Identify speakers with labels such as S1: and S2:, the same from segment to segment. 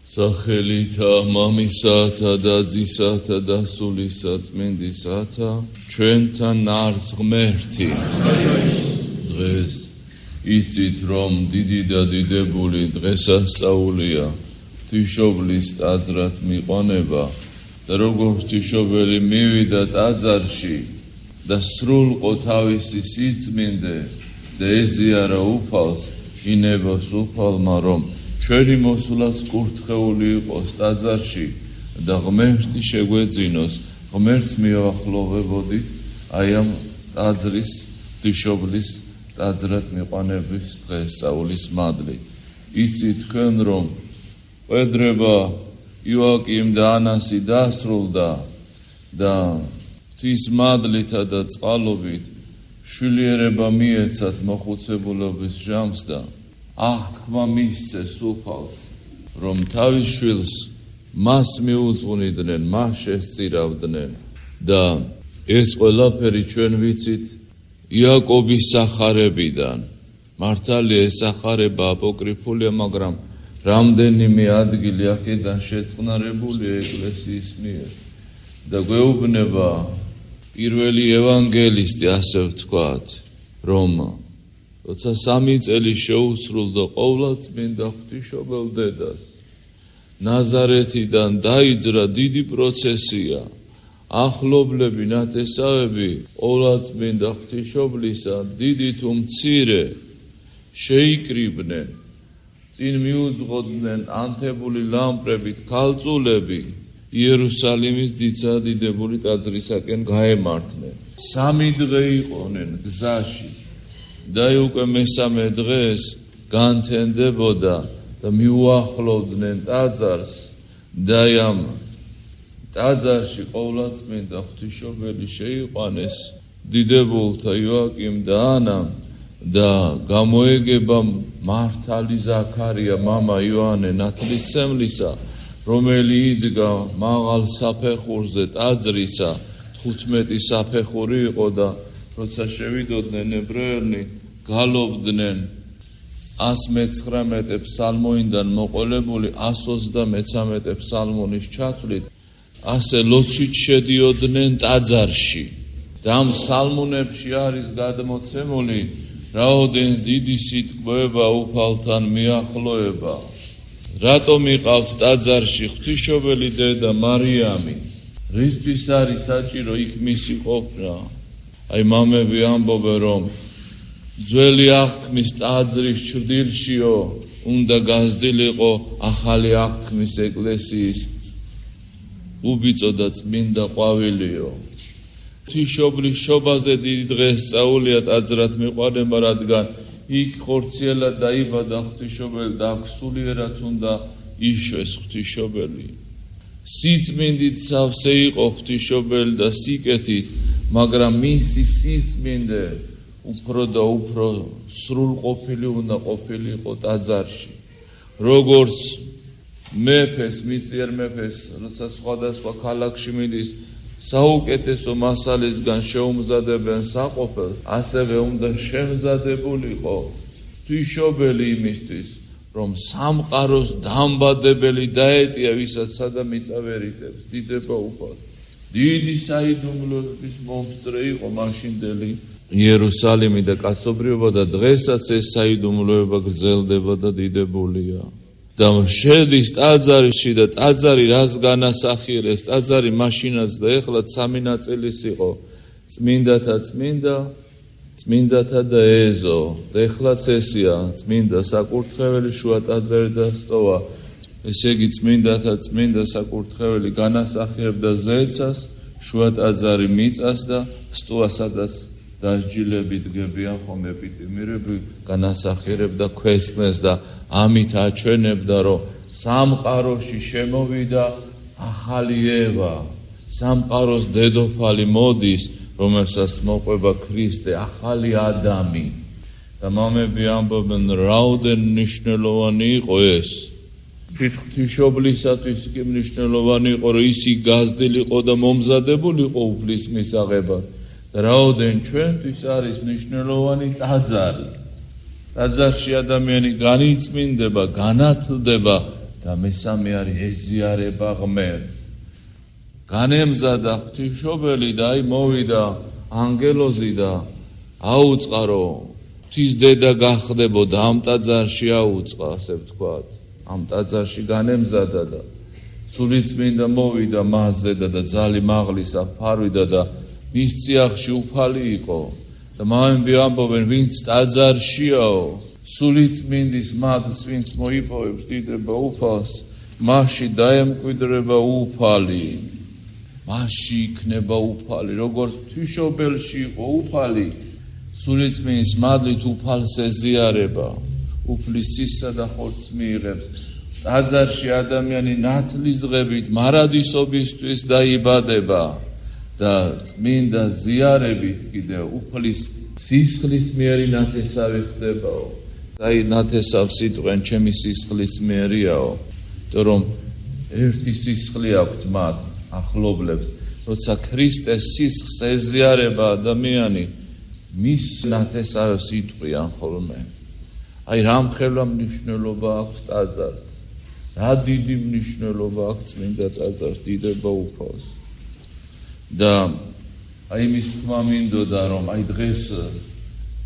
S1: სახელითა მამისათა და ძისათა და სულისა წმინდისათა ჩვენთან არც ღმერთი დღეს იცით რომ დიდი და დიდებული დღესასწაულია ღვთისმშობლის ტაძრად მიყვანება და როგორც ღვთისმშობელი მივიდა ტაძარში და სრულყო თავისი სიწმინდე და ეზიარა უფალს ინებას უფალმა რომ ჩვენი მოსვლაც კურთხეული იყოს ტაძარში და ღმერთი შეგვეძინოს ღმერთს მივახლოვებოდით აი ამ ტაძრის ღვთისმშობლის ტაძრად მიყვანების დღესწაულის მადლით იცით თქვენ რომ ყვედრება იოაკიმ და ანასი დასრულდა და ღვთის მადლითა და წყალობით შვილიერება მიეცათ მოხუცებულობის ჟამს და აღთქმა მისცეს უფალს რომ თავის შვილს მას მიუძღვნიდნენ მას შესწირავდნენ და ეს ყველაფერი ჩვენ ვიცით იაკობის სახარებიდან მართალია ეს სახარება აპოკრიფულია მაგრამ რამდენიმე ადგილი აქედან შეწყნარებულია ეკლესიის მიერ და გვეუბნება პირველი ევანგელისტი ასე ვთქვათ რომ როცა 3 წელი შეუსრულდა ყოვლადწმინდა ღვთისმშობელ დედას ნაზარეთიდან დაიძრა დიდი პროცესია ახლობლები ნათესავები ყოვლადწმინდა ღვთისმშობლისა დიდი თუ მცირე შეიკრიბნენ წინ მიუძღოდნენ ანთებული ლამპრებით ქალწულები იერუსალიმის დიდებული ტაძრისაკენ გაემართნენ 3 დღე იყვნენ გზაში და უკვე მესამე დღეს განთენდებოდა და მიუახლოვდნენ ტაძარს და ამ ტაძარში ყოვლადწმინდა ღვთისმშობელი შეიყვანეს დიდებულთა იოაკიმ და ანამ და გამოეგება მართალი ზაქარია მამა იოანე ნათლისმცემლისა რომელი იდგა მაღალ საფეხურზე ტაძრისა 15 საფეხური იყო და როცა შევიდოდნენ ებრაელნი გალობდნენ 119 ფსალმოინდან მოყოლებული 133 ფსალმონის ჩათვლით ასე ლოცვით შედიოდნენ ტაძარში და ამ ფსალმონებში არის გადმოცემული რაოდენ დიდი სიტყვება უფალთან მიახლოება რატომ იყავთ ტაძარში ღვთისმშობელი დედა მარიამი რისთვის არის საჭირო იქ მისი ყოფნა აი მამები ამბობენ რომ ძველი აღთქმის ტაძრის ჭრდილშიო უნდა გაზრდილიყო ახალი აღთქმის ეკლესიის უბიწო და წმინდა ყვავილიო ღვთისმშობლის შობაზე დიდი დღესწაულია ტაძრად მიყვანება რადგან იქ ხორციელად დაიბადა ღვთისმშობელი და აქ სულიერად უნდა იშვეს ღვთისმშობელი სიწმინდით სავსე იყო ღვთისმშობელი და სიკეთით მაგრამ მისი სიწმინდე უფრო და უფრო სრულყოფილი უნდა ყოფილიყო ტაძარში როგორც მეფეს მიწიერ მეფეს როცა სხვადასხვა ქალაქში მიდის საუკეთესო მასალისგან შეუმზადებენ საყოფელს ასევე უნდა შემზადებულიყო ღვთისმშობელი იმისთვის რომ სამყაროს დამბადებელი დაეტია ვისაც სადა მიწავერიტებს დიდება უფალს დიდი საიდუმლოების მომსწრე იყო მაშინდელი იერუსალიმი და კაცობრიობა და დღესაც ეს საიდუმლოება გრძელდება და დიდებულია და შედის ტაძარში და ტაძარი რას განასახიერებს ტაძარი მაშინაც და ეხლა 3 ნაწილის იყო წმინდათა წმინდა წმინდათა და ეზო და ეხლაც ესია წმინდა საკურთხეველი შუა ტაძარი და სტოვა ესე იგი წმინდათა წმინდა საკურთხეველი განასახიერებდა ზეცას შუა ტაძარი მიწას და სტოვა სადაც დასჯილები დგებიან ხომ ეპიტიმირები განასახიერებდა ქვესკნეს და ამით აჩვენებდა რომ სამყაროში შემოვიდა ახალი ევა სამყაროს დედოფალი მოდის რომელსაც მოყვება ქრისტე ახალი ადამი და მამები ამბობენ რაოდენ მნიშვნელოვანი იყო ეს ღვთისმშობლისათვის კი მნიშვნელოვანი იყო რომ ისი გაზრდილიყო და მომზადებულიყო უფლის მისაღებად და რაოდენ ჩვენთვის არის მნიშვნელოვანი ტაძარი ტაძარში ადამიანი განიწმინდება განათლდება და მესამე არის ეზიარება ღმერთს. განემზადა ღვთისმშობელი და აი მოვიდა ანგელოზი და აუწყარო ღვთის დედა გახდებოდა ამ ტაძარში აუწყა, ასე ვთქვათ. ამ ტაძარში განემზადა და სულიწმინდა მოვიდა მასზე და ძალი მაღლისა ფარვიდა და მის წიაღში უფალი იყო. და მამები ამბობენ, ვინც ტაძარშიაო, სულიწმინდის მადლს ვინც მოიპოვებს დიდება უფალს, მასში დაემკვიდრება უფალი. მასში იქნება უფალი, როგორც ღვთისმშობელში იყო უფალი, სულიწმინდის მადლით უფალს ეზიარება, უფლის ცისსა და ხორცს მიიღებს. ტაძარში ადამიანი ნათლისღებით მარადისობისთვის დაიბადება და წმინდა ზიარებით კიდევ უფლის სისხლის მიერი ნათესავი ხდებაო. აი ნათესავს იტყვენ ჩემი სისხლის მიერიაო, იმიტომ რომ ერთი სისხლი აქვთ მათ ახლობლებს, როცა ქრისტეს სისხლს ეზიარება ადამიანი, მის ნათესავებს იტყვიან ხოლმე. აი რამხელა მნიშვნელობა აქვს ტაძარს, რა დიდი მნიშვნელობა აქვს წმინდა ტაძარს, დიდება უფალს. და აი მის თქმა მინდოდა რომ აი დღეს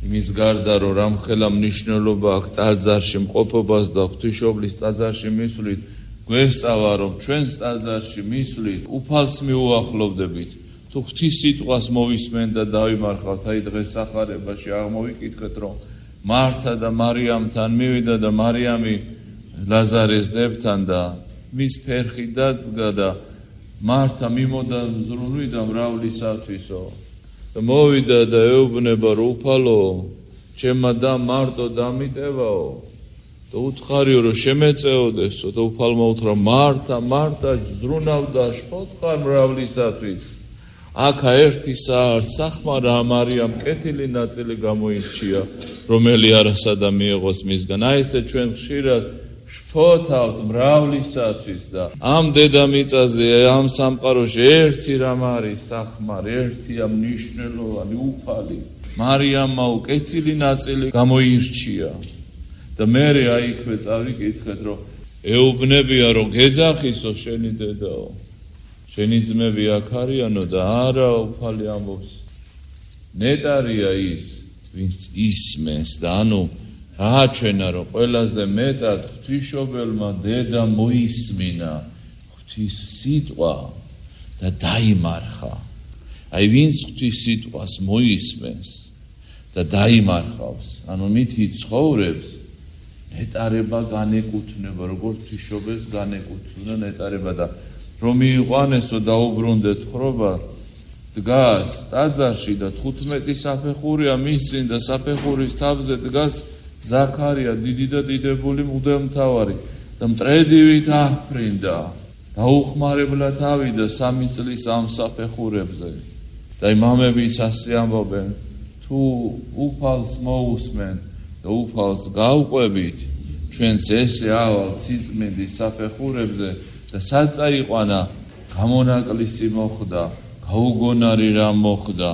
S1: იმის გარდა რომ რამხელა მნიშვნელობა აქვს ტაძარში მყოფობას და ღვთისმშობლის ტაძარში მისვლით, გვესწავა რომ ჩვენს ტაძარში მისვლით უფალს მიუახლოვდებით. თუ ღვთის სიტყვას მოვისმენ და დავიმარხავთ, აი დღეს სახარებაში აღმოვიკითხეთ რომ მართა და მარიამთან მივიდა და მარიამი ლაზარეს დებთან და მის ფერხი დადგა და მართა მიმოდა ზრუნვიდა მრავლისათვისო და მოვიდა და ეუბნება რომ უფალო, ჩემმა და მარტო დამიტევაო და უთხარიო რომ შემეწეოდესო და უფალმა უთხრა მართა, მართა, ზრუნავ და შფოთყარ მრავლისათვის. აქა ერთი საართ სახმარა მარიამ კეთილი ნაწილი გამოირჩია, რომელი არასადა მიიღოს მისგან. აი ესე ჩვენ ხშირად შფოთავთ მრავლისათვის და ამ დედამიწაზე, ამ სამყაროში ერთი რამ არის სახმარი, ერთია მნიშვნელოვანი უფალი. მარიამმა უკეთილი ნაწილი გამოირჩია. და მე აი იქვე წავიკითხეთ რომ ეუბნებია რომ გეძახისო შენი დედაო, შენი ძმები აქ არიანო და არა უფალი ამბობს, ნეტარია ის ვინც ისმენს და ანუ რაჩვენა რომ ყველაზე მეტად ღვთისმშობელმა დედა მოისმინა ღვთის სიტყვა და დაიმარხა. აი ვინც ღვთის სიტყვას მოისმენს და დაიმარხავს, ანუ მითი ცხოვრებს, ნეტარება განეკუთვნება, როგორც ღვთისმშობელს განეკუთვნა ნეტარება და რომ მიიყვანესო დაუბრუნდეთ ხრობა, დგას ტაძარში და 15 საფეხურია მის წინ და საფეხურის თავზე დგას ზაქარია, დიდი და დიდებული მღვდელმთავარი და მტრედივით აჰფრინდა, დაუხმარებლად ავიდა 3 წლის ამ საფეხურებზე. და იმამებიც ასე ამბობენ, თუ უფალს მოусმენთ და უფალს გავყვებით, ჩვენც ესე ავალ სიწმინდის საფეხურებზე და საწაიყვანა გამონაკლისი მოხდა, გაუგონარი რამ მოხდა.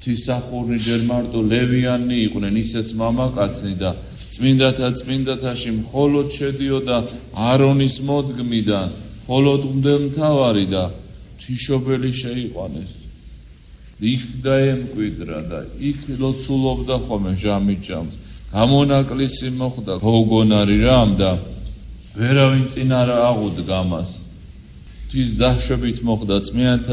S1: ღვთისმსახურნი ჯერ მარტო ლევიანნი იყვნენ, ისეც მამაკაცნი და წმინდათაშში მხოლოდ შედიოდა არონის მოდგმიდან, მხოლოდ მღვდელმთავარი და ღვთისმშობელი შეიყვანეს. იქ დაემკვიდრა და იქ ლოცულობდა ხოლმე ჟამით-ჟამს. გამონაკლისი მოხდა, გაუგონარი რამ და ვერავინ წინ არ აღუდგა მას. ღვთის დაშვებით მოხდა,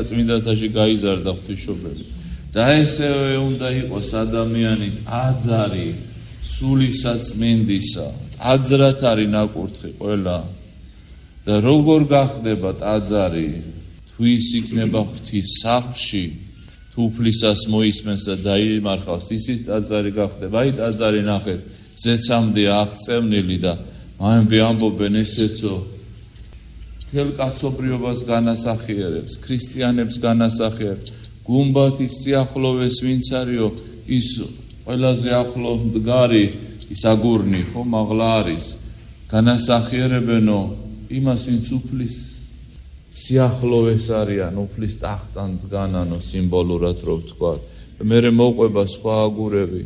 S1: წმინდათაში გაიზარდა ღვთისმშობელი. და ესევე უნდა იყოს ადამიანი ტაძარი სულისა წმინდისა. ტაძრად არის ნაკურთხი ყველა. და როგორ გახდება ტაძარი, თუ ის იქნება ღვთის სახლში, თუ უფლისას მოისმენს და დაიმარხავს, ისიც ტაძარი გახდება. აი ტაძარი ნახეთ, ზეცამდე აღწევნილი და მამები ამბობენ ესეცო მთელ კაცობრიობას განასახიერებს, ქრისტიანებს განასახიერებს. გუმბათის სიახლოვეს ვინც არისო, ის ყველაზე ახლო მდგარი, ის აგურნი ხო მაღლა არის. განასახიერებენო იმას ვინც უფლის სიახლოვეს არიან, უფლის ტახტთან დგანანო სიმბოლურად რო ვთქვა. მერე მოყვება სხვა აგურები,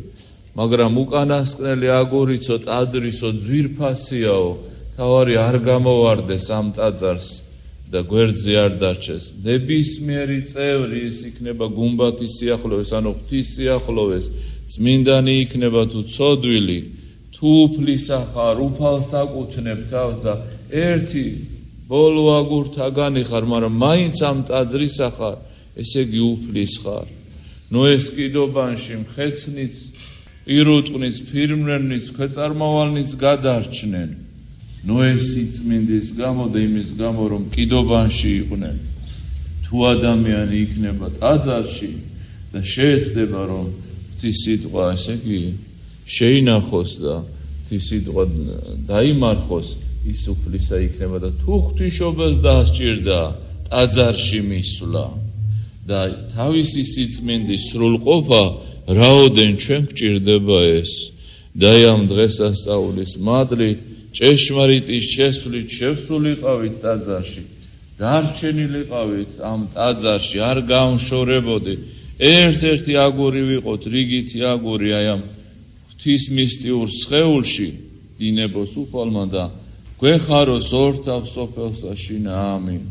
S1: მაგრამ უკანასკნელი აგურიცო ტაძრისო ძვირფასიაო თავარი არ გამოვარდეს ამ ტაძარს და გვერდზე არ დარჩეს. ნებისმიერი წევრი ის იქნება გუმბათის სიახლოვეს, ანუ ღვთის სიახლოვეს, წმინდანი იქნება თუ ცოდვილი, თუ უფლისა ხარ, უფალს აკუთვნებ თავს და ერთი ბოლო აგურთაგანი ხარ, მაგრამ მაინც ამ ტაძრისა ხარ, ესე იგი უფლის ხარ. ნუ ეს კიდობანში მხეცნიც, ირუტყნიც, ფირმნერნიც, ქვეწარმავალნიც გადარჩნენ. ნუ ეს სიწმინდის გამო და იმის გამო, რომ კიდობანში იყვნენ. თუ ადამიანი იქნება ტაძარში და შეეცდება, რომ ღვთის სიტყვა, ესე იგი, შეინახოს და ღვთის სიტყვა დაიმარხოს, ის უფლისა იქნება და თუ ღვთისმშობელს დასჭირდა ტაძარში მისვლა და თავისი სიწმინდის სრულყოფა, რაოდენ ჩვენ გვჭირდება ეს. და ამ დღესასწაულის მადლით ჭეშმარიტის შესვლით შევსულიყავით ტაძარში, დარჩენილიყავით ამ ტაძარში, არ გამშორებოდი. ერთ-ერთი აგური ვიყოთ, რიგითი აგური აი ამ ღვთის მისტიურ სხეულში, დინებოს უფალმა და გვეხაროს ორთავ სოფელსა შინა. ამინ.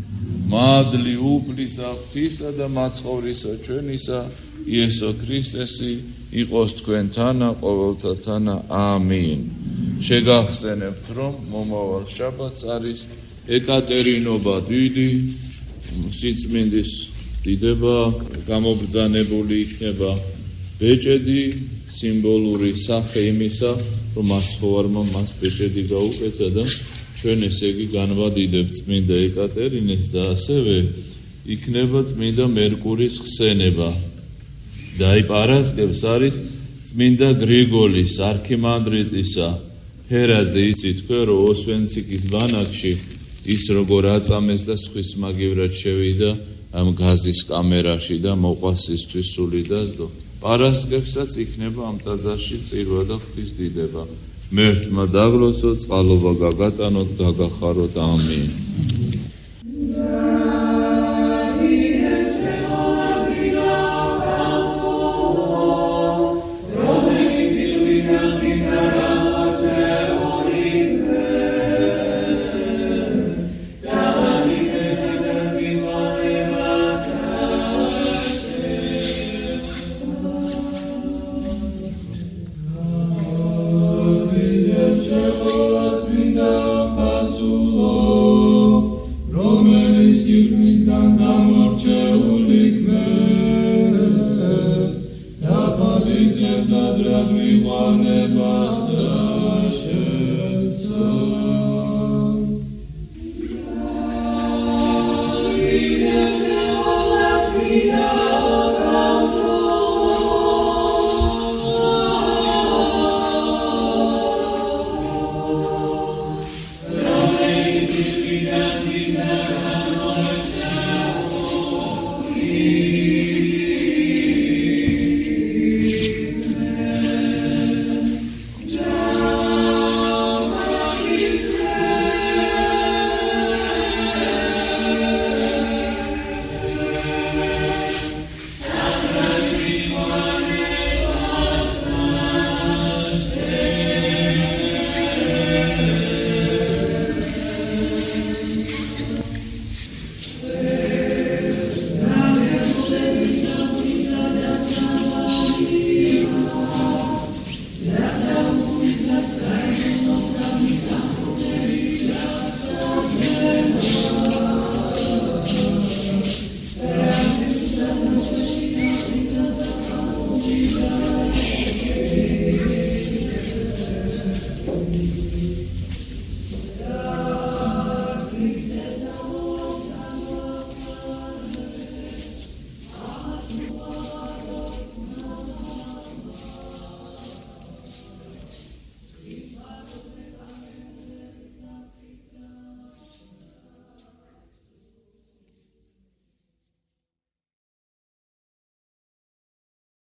S1: მადლი უფლისა, ღვთისა და მაცხოვრისა ჩვენისა იესო ქრისტესი იყოს თქვენთანა ყოველთათანა. ამინ. შეგახსენებთ, რომ მომავალ შაბათს არის ეკატერინობა დიდი, სიწმინდის დიდება, გამობრძანებული იქნება ბეჭედი, სიმბოლური სახე იმისა, რომ მაცხოვარმა მას ბეჭედი გაუკეთა და ჩვენ ესე იგი განვადიდებთ წმინდა ეკატერინეს და ასევე იქნება წმინდა მერკურის ხსენება. და აი პარასკევს არის წმინდა გრიგოლის არქიმანდრიტისა ფერაძე იცით თქვენ, რომ ოსვენციკის ბანაკში ის როგორ აწამეს და სხვის მაგივრად შევიდა ამ გაზის კამერაში და მოყვას ისთვის სული და პარასკევსაც იქნება ამ ტაძარში წირვა და ღვთის დიდება. მერთმა დაგლოცო, წყალობა გაგატანოთ, გაგახაროთ. ამინ.
S2: Amen.